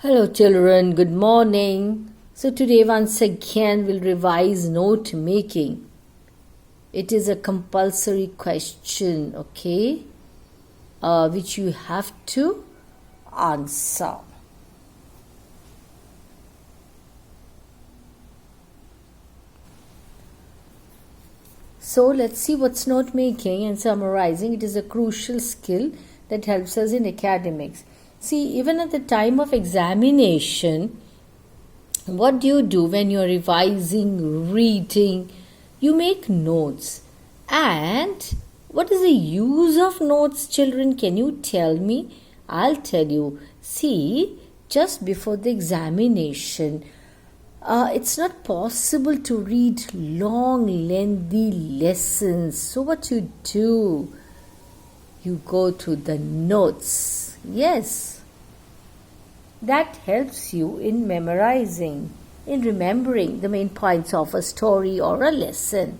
Hello children, good morning. So today once again we'll revise note making. It is a compulsory question, okay, which you have to answer. So let's see what's note making and summarizing. It is a crucial skill that helps us in academics. See, even at the time of examination, what do you do when you're revising, reading? You make notes. And what is the use of notes, children? Can you tell me? I'll tell you. See, just before the examination, it's not possible to read long, lengthy lessons. So what you do? You go to the notes. Yes. That helps you in memorizing, in remembering the main points of a story or a lesson.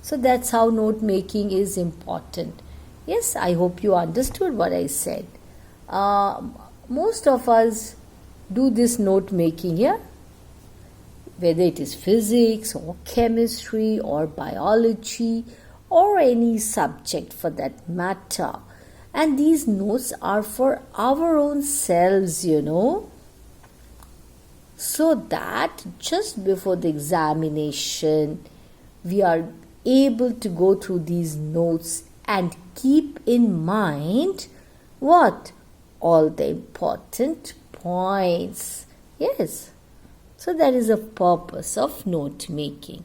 So that's how note making is important. Yes, I hope you understood what I said. Most of us do this note making, yeah? Whether it is physics or chemistry or biology or any subject for that matter. And these notes are for our own selves, so that just before the examination, we are able to go through these notes and keep in mind what? All the important points. Yes. So that is the purpose of note making.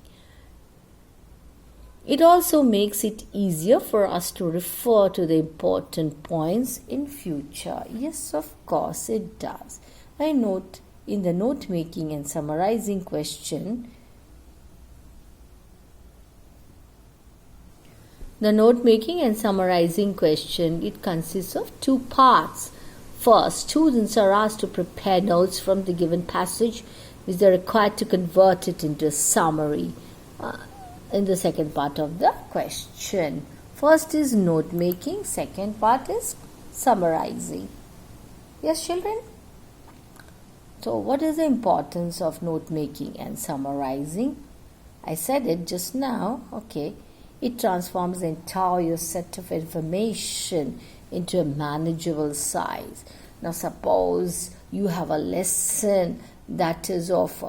It also makes it easier for us to refer to the important points in future. Yes, of course it does. I note in the note making and summarizing question, the note making and summarizing question, it consists of two parts. First, students are asked to prepare notes from the given passage, which they are required to convert it into a summary in the second part of the question. First is note making, second part is summarizing. Yes, children? So, what is the importance of note making and summarizing? I said it just now, okay. It transforms the entire set of information into a manageable size. Now, suppose you have a lesson that is of,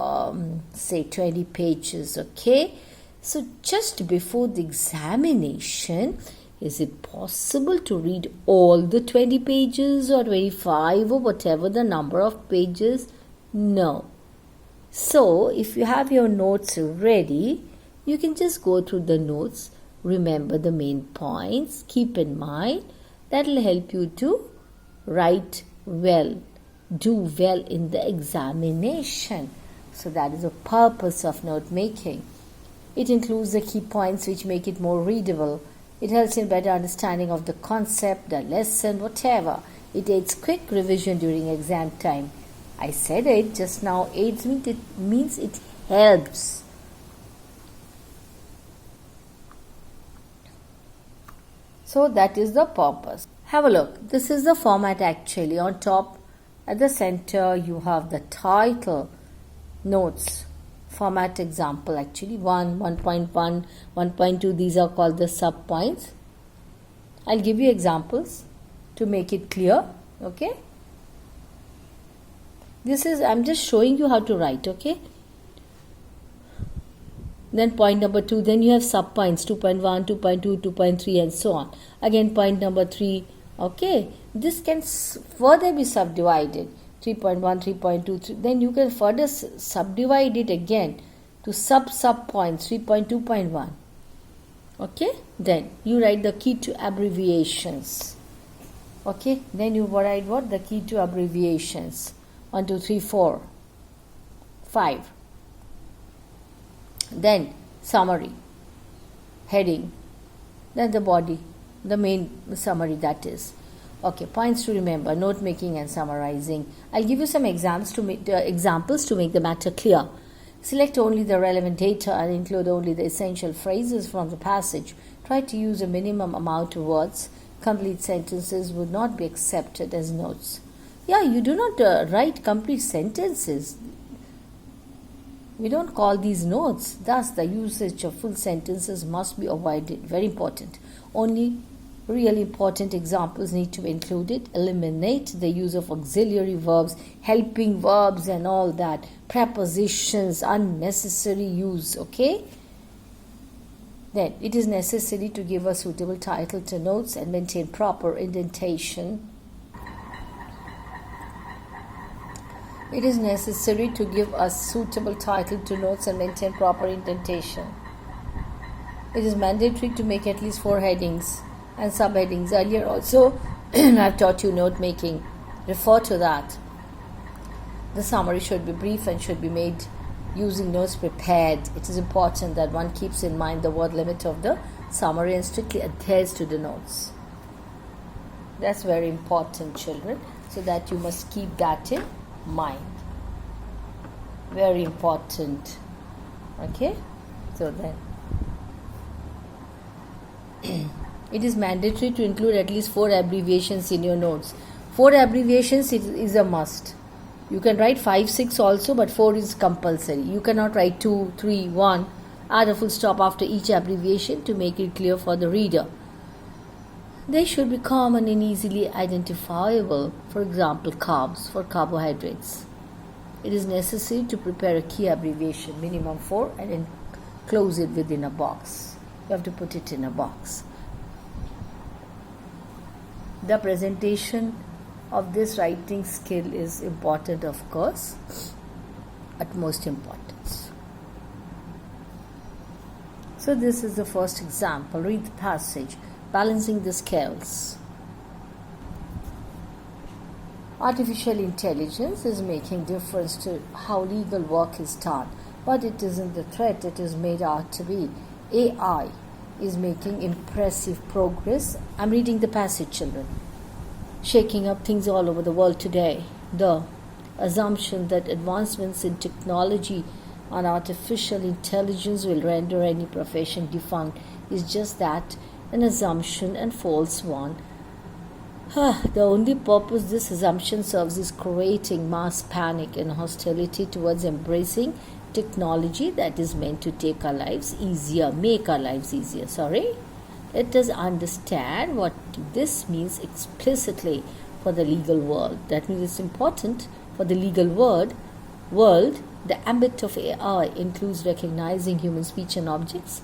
say, 20 pages, okay? So, just before the examination, is it possible to read all the 20 pages or 25 or whatever the number of pages? No. So, if you have your notes ready, you can just go through the notes, remember the main points, keep in mind. That will help you to write well, do well in the examination. So that is the purpose of note making. It includes the key points which make it more readable. It helps in better understanding of the concept, the lesson, whatever. It aids quick revision during exam time. I said it just now. Aids means it helps. So that is the purpose. Have a look. This is the format actually. On top at the center you have the title, notes, format example actually 1, 1.1, 1.2. These are called the sub points. I'll give you examples to make it clear. Okay. I'm just showing you how to write. Okay. Then point number 2, then you have sub points 2.1, 2.2, 2.3 and so on. Again point number 3, okay. This can further be subdivided 3.1, 3.2, then you can further subdivide it again to sub points 3.2.1. Okay. Then you write the key to abbreviations. Okay. Then you write what? The key to abbreviations. 1, 2, 3, 4, 5. Then summary, heading, then the body, the main summary that is. Okay, points to remember, note making and summarizing. I'll give you some examples to make the matter clear. Select only the relevant data and include only the essential phrases from the passage. Try to use a minimum amount of words. complete sentences would not be accepted as notes. Yeah, you do not write complete sentences. We don't call these notes. Thus, the usage of full sentences must be avoided. Very important. Only really important examples need to be included. Eliminate the use of auxiliary verbs, helping verbs and all that. Prepositions, unnecessary use, okay? Then, it is necessary to give a suitable title to notes and maintain proper indentation. It is necessary to give a suitable title to notes and maintain proper indentation. It is mandatory to make at least 4 headings and subheadings. Earlier also, I've taught you note making. Refer to that. The summary should be brief and should be made using notes prepared. It is important that one keeps in mind the word limit of the summary and strictly adheres to the notes. That's very important, children, so that you must keep that in mind. Very important. Okay? So then, it is mandatory to include at least 4 abbreviations in your notes. 4 abbreviations is a must. You can write 5, 6 also, but 4 is compulsory. You cannot write 2, 3, 1. Add a full stop after each abbreviation to make it clear for the reader. They should be common and easily identifiable. For example, carbs for carbohydrates. It is necessary to prepare a key abbreviation, minimum 4, and enclose it within a box. You have to put it in a box. The presentation of this writing skill is important, of course, utmost importance. So this is the first example. Read the passage. Balancing the scales. Artificial intelligence is making difference to how legal work is done, but it isn't the threat it is made out to be. AI is making impressive progress. I'm reading the passage, children. Shaking up things all over the world today. The assumption that advancements in technology and artificial intelligence will render any profession defunct is just that, an assumption and false one. The only purpose this assumption serves is creating mass panic and hostility towards embracing technology that is meant to take our lives easier, make our lives easier. Let us understand what this means explicitly for the legal world. That means it's important for the legal world. The ambit of AI includes recognizing human speech and objects,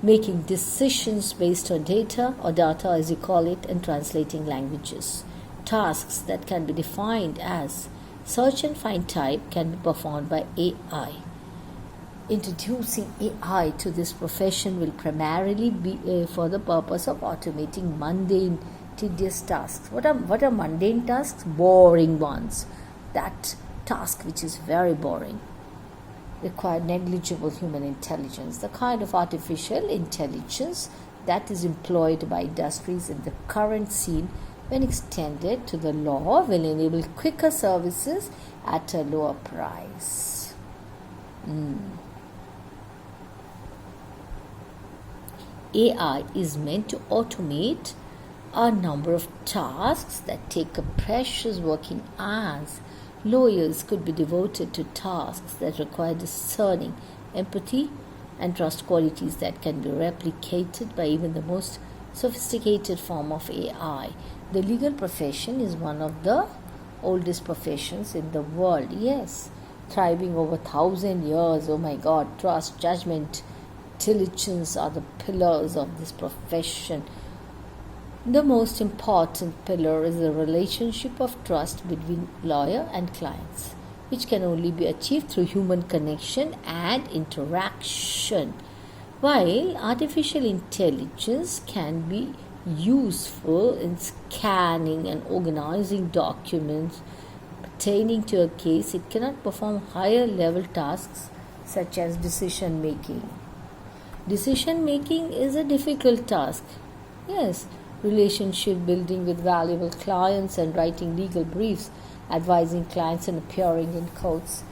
making decisions based on data, or data as you call it, and translating languages. Tasks that can be defined as search and find type can be performed by AI. Introducing AI to this profession will primarily be for the purpose of automating mundane, tedious tasks. What are mundane tasks? Boring ones. That task which is very boring require negligible human intelligence. The kind of artificial intelligence that is employed by industries in the current scene, when extended to the law, will enable quicker services at a lower price. AI is meant to automate a number of tasks that take up precious working hours. Lawyers could be devoted to tasks that require discerning, empathy, and trust qualities that can be replicated by even the most sophisticated form of AI. The legal profession is one of the oldest professions in the world. Yes, thriving over 1,000 years. Oh my God, trust, judgment, diligence are the pillars of this profession. The most important pillar is the relationship of trust between lawyer and clients, which can only be achieved through human connection and interaction. While artificial intelligence can be useful in scanning and organizing documents pertaining to a case, it cannot perform higher level tasks such as decision making. Decision making is a difficult task. Yes, relationship building with valuable clients and writing legal briefs, advising clients and appearing in courts.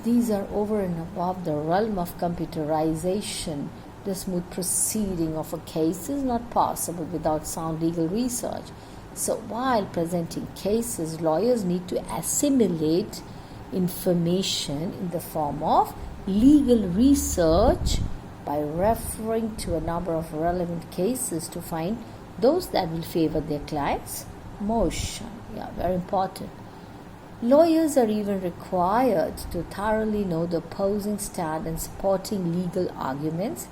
These are over and above the realm of computerization. The smooth proceeding of a case is not possible without sound legal research. So, while presenting cases, lawyers need to assimilate information in the form of legal research by referring to a number of relevant cases to find those that will favor their client's motion. Yeah, very important. Lawyers are even required to thoroughly know the opposing stand and supporting legal arguments.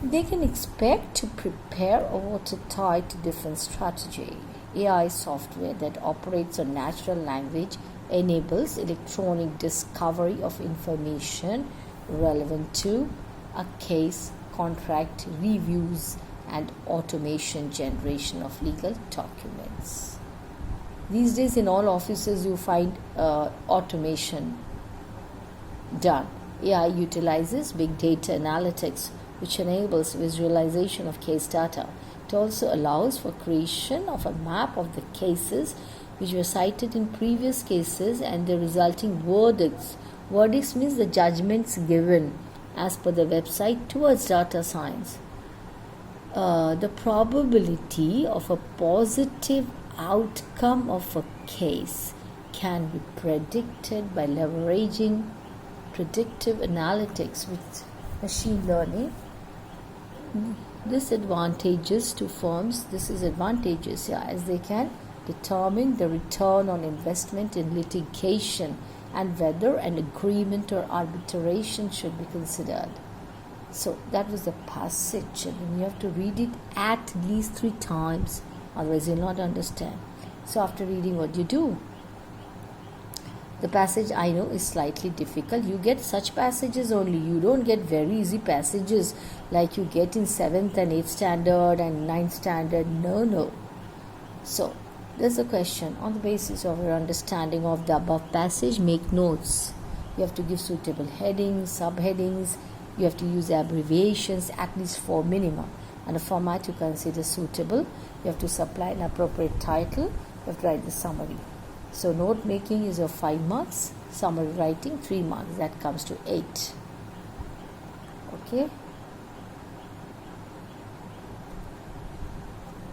They can expect to prepare a watertight defense strategy. AI software that operates on natural language enables electronic discovery of information relevant to a case, contract reviews, and automation generation of legal documents. These days in all offices you find automation done. AI utilizes big data analytics, which enables visualization of case data. It also allows for creation of a map of the cases which were cited in previous cases and the resulting verdicts. Verdicts means the judgments given as per the website towards data science. The probability of a positive outcome of a case can be predicted by leveraging predictive analytics with machine learning. This is advantageous, as they can determine the return on investment in litigation and whether an agreement or arbitration should be considered. So that was the passage, and you have to read it at least 3 times, otherwise you'll not understand. So after reading, what do you do? The passage I know is slightly difficult. You get such passages only. You don't get very easy passages like you get in 7th and 8th standard and 9th standard. No. So there's a question. On the basis of your understanding of the above passage, make notes. You have to give suitable headings, subheadings. You have to use abbreviations, at least 4 minimum, and a format you consider suitable. You have to supply an appropriate title. You have to write the summary. So note making is of 5 marks, summary writing 3 marks. That comes to 8. Okay.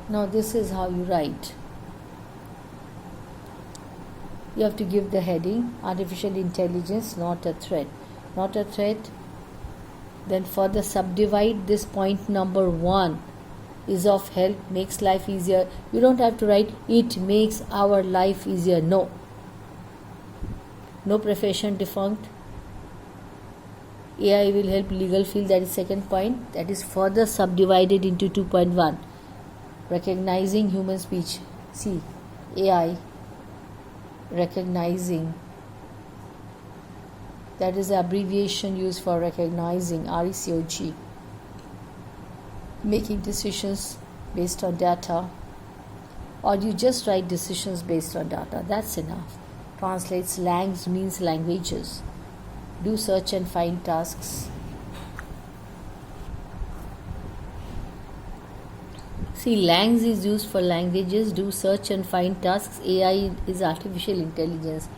Now this is how you write. You have to give the heading, artificial intelligence, not a threat. Not a threat. Then further subdivide this point number 1 is of help, makes life easier. You don't have to write it makes our life easier. No profession defunct. AI will help legal field. That is second point. That is further subdivided into 2.1. Recognizing human speech. See, AI recognizing, that is the abbreviation used for recognizing, RECOG. Making decisions based on data, or you just write decisions based on data. That's enough. Translates langs means languages. Do search and find tasks. See, langs is used for languages. Do search and find tasks. AI is artificial intelligence.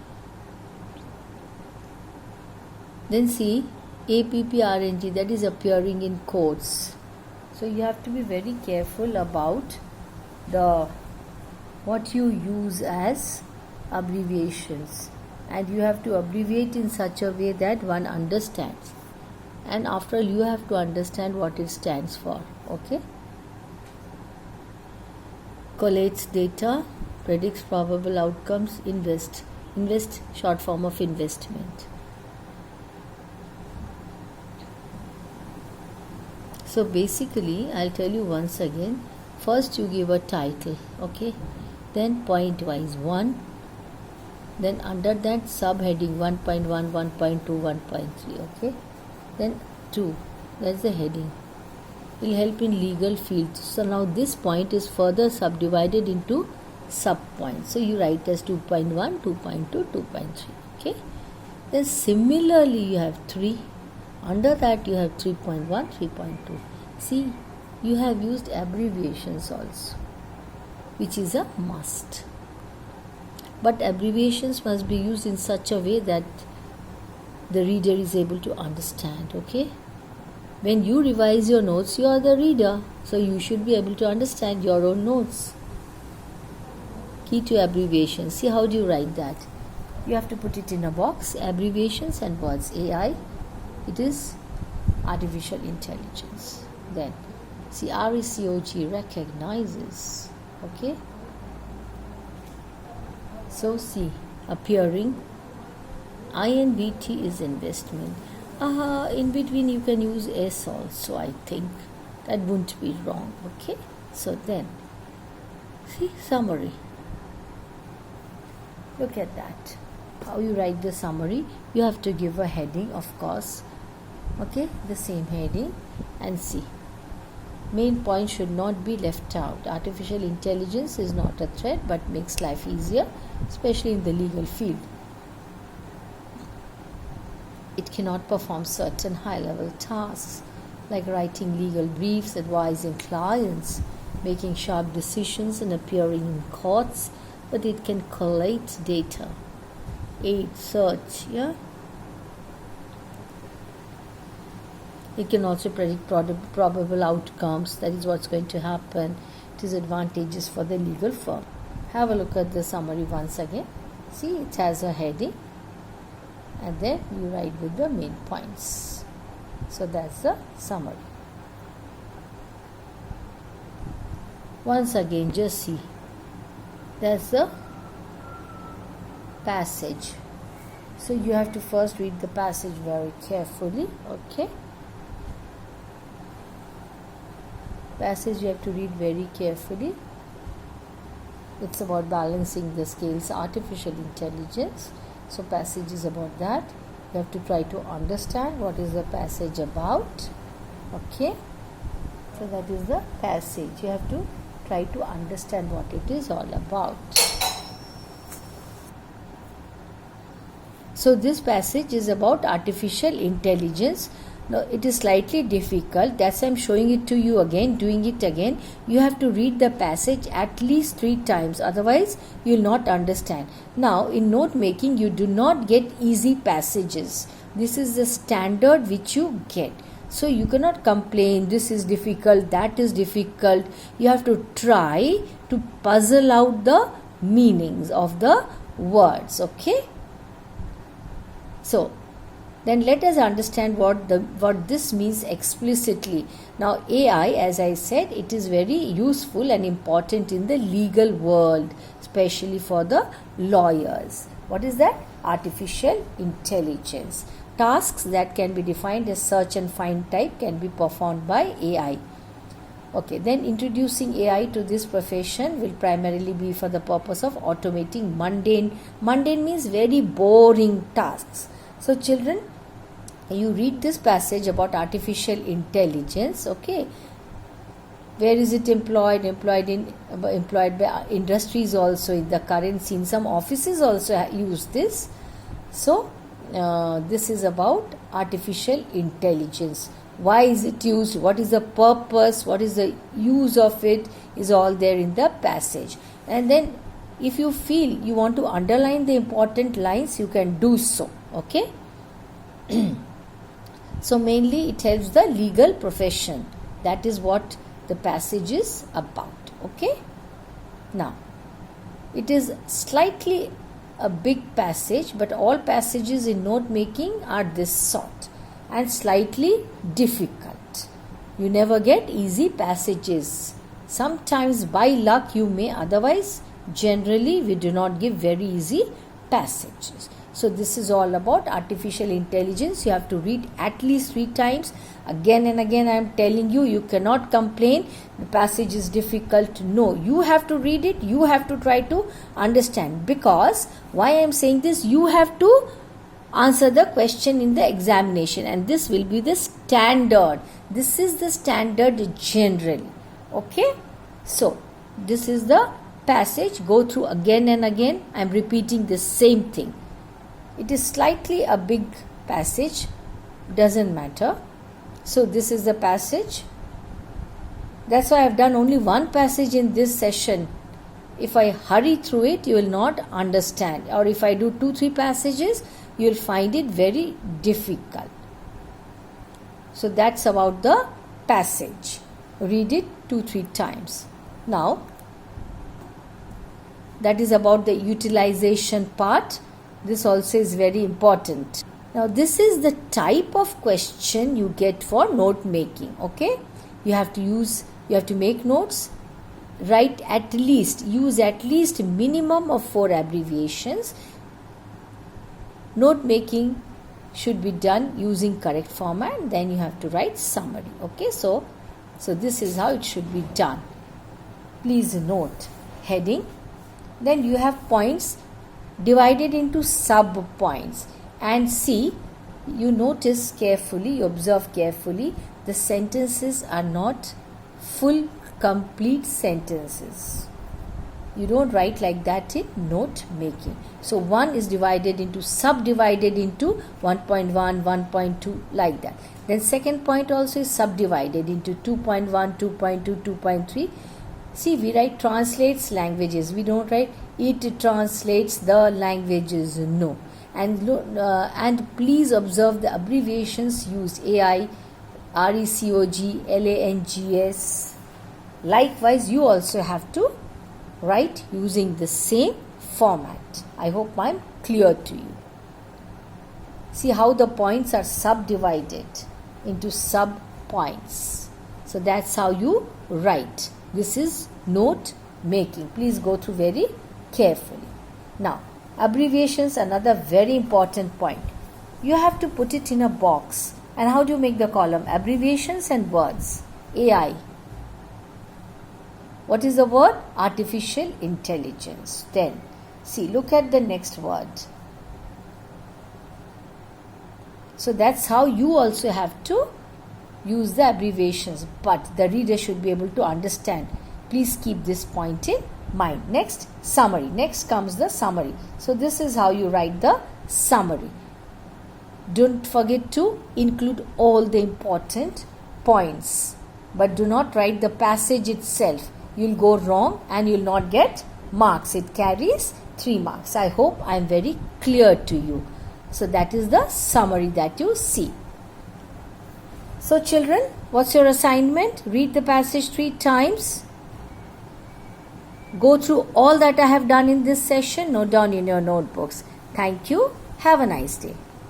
Then see, APPRNG, that is appearing in quotes. So you have to be very careful about what you use as abbreviations, and you have to abbreviate in such a way that one understands, and after all you have to understand what it stands for. Okay. Collates data, predicts probable outcomes, invest, short form of investment. So basically, I'll tell you once again. First you give a title, okay? Then point wise 1. Then under that subheading 1.1, 1.2, 1.3, okay? Then 2. That's the heading. It will help in legal field. So now this point is further subdivided into sub-points. So you write as 2.1, 2.2, 2.3, okay? Then similarly you have 3. Under that you have 3.1, 3.2. See, you have used abbreviations also, which is a must. But abbreviations must be used in such a way that the reader is able to understand, okay? When you revise your notes, you are the reader, so you should be able to understand your own notes. Key to abbreviations. See, how do you write that? You have to put it in a box, abbreviations and words. AI, it is artificial intelligence. Then, see, RECOG, recognizes. Okay? So, see, appearing. INVT is investment. In between you can use S also, I think. That won't be wrong. Okay? So then, see, summary. Look at that. How you write the summary? You have to give a heading, of course. Okay? The same heading. And see. Main point should not be left out. Artificial intelligence is not a threat but makes life easier, especially in the legal field. It cannot perform certain high-level tasks like writing legal briefs, advising clients, making sharp decisions and appearing in courts, but it can collate data, aid, search, yeah? It can also predict probable outcomes, that is what's going to happen. It is advantageous for the legal firm. Have a look at the summary once again. See, it has a heading. And then you write with the main points. So that's the summary. Once again, just see. That's the passage. So you have to first read the passage very carefully. Okay. Passage you have to read very carefully. It's about balancing the scales, artificial intelligence. So passage is about that. You have to try to understand what is the passage about. Okay. So that is the passage. You have to try to understand what it is all about. So this passage is about artificial intelligence. Now it is slightly difficult. That's why I'm showing it to you again, doing it again. You have to read the passage at least 3 times. Otherwise, you will not understand. Now, in note making, you do not get easy passages. This is the standard which you get. So you cannot complain, this is difficult, that is difficult. You have to try to puzzle out the meanings of the words. Okay? So, then let us understand what this means explicitly. Now AI, as I said, it is very useful and important in the legal world, especially for the lawyers. What is that? Artificial intelligence. Tasks that can be defined as search and find type can be performed by AI. Okay, then introducing AI to this profession will primarily be for the purpose of automating mundane means very boring tasks. So children, you read this passage about artificial intelligence. Okay, where is it employed? Employed by industries also in the current scene. Some offices also use this. So this is about artificial intelligence. Why is it used? What is the purpose? What is the use of it? Is all there in the passage. And then if you feel you want to underline the important lines, you can do so. Okay. So mainly it helps the legal profession. That is what the passage is about. Okay. Now, it is slightly a big passage, but all passages in note making are this sort and slightly difficult. You never get easy passages. Sometimes by luck you may, otherwise generally we do not give very easy passages. So this is all about artificial intelligence. You have to read at least 3 times. Again and again I am telling you, you cannot complain the passage is difficult. No, you have to read it. You have to try to understand. Because why I am saying this, you have to answer the question in the examination. And this will be the standard. This is the standard generally. Okay. So this is the passage. Go through again and again. I am repeating the same thing. It is slightly a big passage, doesn't matter. So this is the passage. That's why I have done only one passage in this session. If I hurry through it, you will not understand. Or if I do 2-3 passages, you will find it very difficult. So that's about the passage. Read it 2-3 times. Now, that is about the utilization part. This also is very important. Now, this is the type of question you get for note making. Okay, you have to make notes. Use at least minimum of 4 abbreviations. Note making should be done using correct format. Then you have to write summary. Okay, so this is how it should be done. Please note heading. Then you have points divided into sub points, and see, you notice carefully, you observe carefully, the sentences are not full complete sentences. You don't write like that in note making. So one is subdivided into 1.1, 1.2, like that. Then second point also is subdivided into 2.1, 2.2, 2.3. See, we write translates languages. We don't write it translates the languages. No. And please observe the abbreviations used. AI, RECOG, LANGS. Likewise, you also have to write using the same format. I hope I'm clear to you. See how the points are subdivided into sub points. So that's how you write. This is note making. Please go through very carefully. Now, abbreviations, another very important point. You have to put it in a box. And how do you make the column? Abbreviations and words. AI. What is the word? Artificial intelligence. Then, see, look at the next word. So that's how you also have to use the abbreviations, but the reader should be able to understand. Please keep this point in mind. Next, summary. Next comes the summary. So this is how you write the summary. Don't forget to include all the important points, but do not write the passage itself. You'll go wrong and you'll not get marks. It carries 3 marks. I hope I am very clear to you. So that is the summary that you see. So children, what's your assignment? Read the passage 3 times. Go through all that I have done in this session. Note down in your notebooks. Thank you. Have a nice day.